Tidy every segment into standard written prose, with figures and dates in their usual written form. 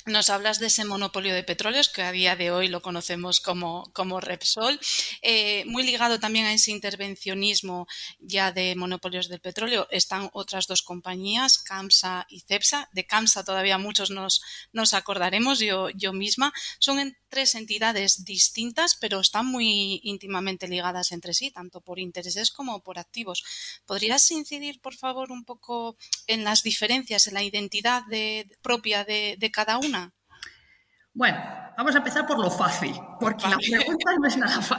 Nos hablas de ese monopolio de petróleos que a día de hoy lo conocemos como Repsol, muy ligado también a ese intervencionismo ya de monopolios del petróleo. Están otras dos compañías, CAMSA y CEPSA. De CAMSA todavía muchos nos acordaremos, yo misma. Son tres entidades distintas, pero están muy íntimamente ligadas entre sí, tanto por intereses como por activos. ¿Podrías incidir, por favor, un poco en las diferencias, en la identidad propia de cada una? Bueno, vamos a empezar por lo fácil, porque la Vale. pregunta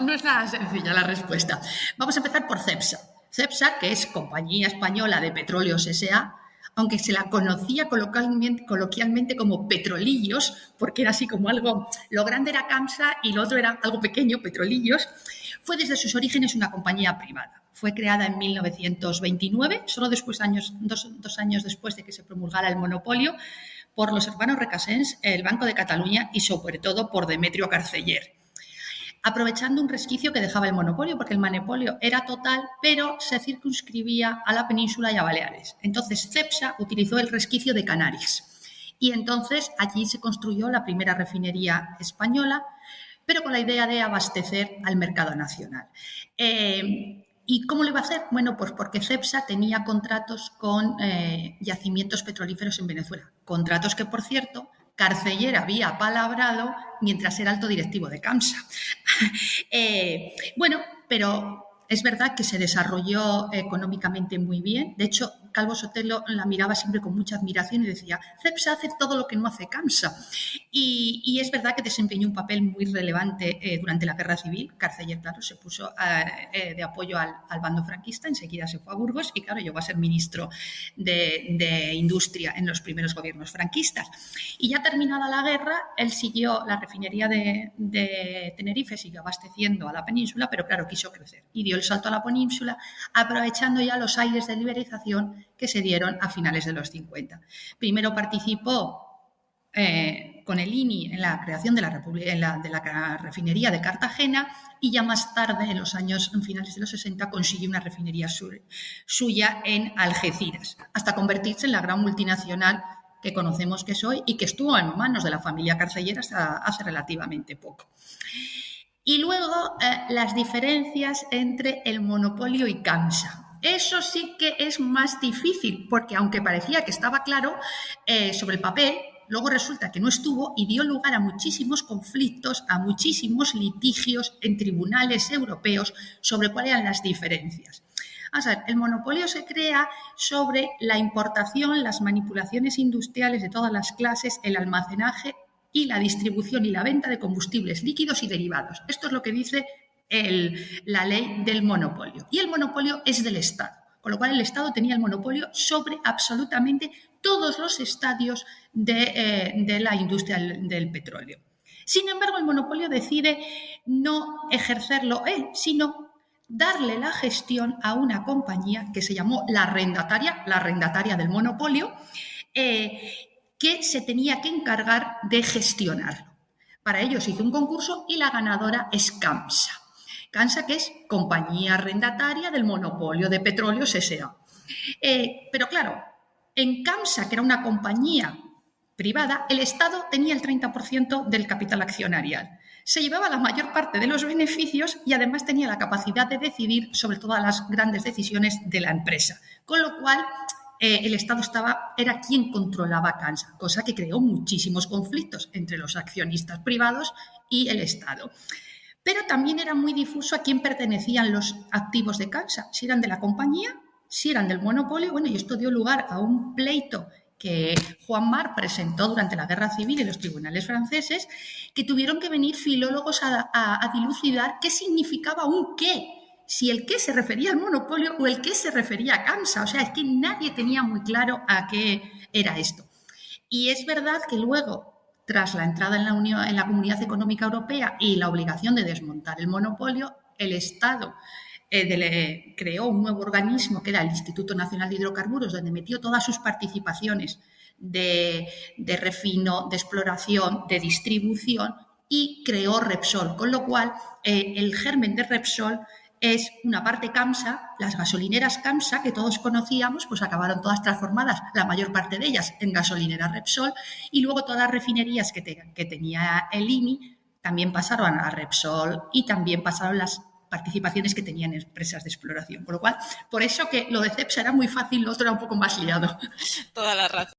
no es nada sencilla la respuesta. Vamos a empezar por CEPSA. CEPSA, que es Compañía Española de Petróleos S.A., aunque se la conocía coloquialmente como Petrolillos, porque era así como algo, lo grande era CAMSA y lo otro era algo pequeño, Petrolillos, fue desde sus orígenes una compañía privada. Fue creada en 1929, solo dos años después de que se promulgara el monopolio, por los hermanos Recasens, el Banco de Cataluña y sobre todo por Demetrio Carceller, aprovechando un resquicio que dejaba el monopolio, porque el monopolio era total, pero se circunscribía a la península y a Baleares. Entonces CEPSA utilizó el resquicio de Canarias y entonces allí se construyó la primera refinería española, pero con la idea de abastecer al mercado nacional. ¿Y cómo lo iba a hacer? Bueno, pues porque CEPSA tenía contratos con yacimientos petrolíferos en Venezuela. Contratos que, por cierto, Carceller había apalabrado mientras era alto directivo de CAMSA. Bueno, pero es verdad que se desarrolló económicamente muy bien. De hecho, Calvo Sotelo la miraba siempre con mucha admiración y decía, CEPSA hace todo lo que no hace CAMSA. Y es verdad que desempeñó un papel muy relevante durante la Guerra Civil. Carceller, claro, se puso de apoyo al bando franquista, enseguida se fue a Burgos y, claro, llegó a ser ministro de Industria en los primeros gobiernos franquistas. Y ya terminada la guerra, él siguió la refinería de Tenerife, siguió abasteciendo a la península, pero claro, quiso crecer y dio el salto a la península, aprovechando ya los aires de liberalización que se dieron a finales de los 50. Primero participó con el INI en la creación de la refinería de Cartagena y ya más tarde, en los años finales de los 60, consiguió una refinería suya en Algeciras, hasta convertirse en la gran multinacional que conocemos que es hoy y que estuvo en manos de la familia Carceller hasta hace relativamente poco. Y luego las diferencias entre el monopolio y CAMSA. Eso sí que es más difícil, porque aunque parecía que estaba claro sobre el papel, luego resulta que no estuvo y dio lugar a muchísimos conflictos, a muchísimos litigios en tribunales europeos sobre cuáles eran las diferencias. O sea, el monopolio se crea sobre la importación, las manipulaciones industriales de todas las clases, el almacenaje y la distribución y la venta de combustibles líquidos y derivados. Esto es lo que dice la ley del monopolio. Y el monopolio es del Estado, con lo cual el Estado tenía el monopolio sobre absolutamente todos los estadios de la industria del petróleo. Sin embargo, el monopolio decide no ejercerlo él, sino darle la gestión a una compañía que se llamó la arrendataria del monopolio, que se tenía que encargar de gestionarlo. Para ello se hizo un concurso y la ganadora es CAMSA. CAMSA, que es Compañía Arrendataria del Monopolio de Petróleos S.A. Pero claro, en CAMSA, que era una compañía privada, el Estado tenía el 30% del capital accionarial. Se llevaba la mayor parte de los beneficios y además tenía la capacidad de decidir sobre todas las grandes decisiones de la empresa. Con lo cual, el Estado era quien controlaba CAMSA, cosa que creó muchísimos conflictos entre los accionistas privados y el Estado. Pero también era muy difuso a quién pertenecían los activos de CAMSA, si eran de la compañía, si eran del monopolio. Bueno, y esto dio lugar a un pleito que Juan Mar presentó durante la Guerra Civil en los tribunales franceses, que tuvieron que venir filólogos a dilucidar qué significaba un qué, si el qué se refería al monopolio o el qué se refería a CAMSA. O sea, es que nadie tenía muy claro a qué era esto. Y es verdad que luego, tras la entrada en la Comunidad Económica Europea y la obligación de desmontar el monopolio, el Estado creó un nuevo organismo que era el Instituto Nacional de Hidrocarburos, donde metió todas sus participaciones de refino, de exploración, de distribución, y creó Repsol, con lo cual el germen de Repsol es una parte CAMSA, las gasolineras CAMSA que todos conocíamos, pues acabaron todas transformadas, la mayor parte de ellas en gasolineras Repsol, y luego todas las refinerías que tenía el IMI también pasaron a Repsol y también pasaron las participaciones que tenían empresas de exploración. Por lo cual, por eso que lo de CEPSA era muy fácil, lo otro era un poco más liado. Toda la razón.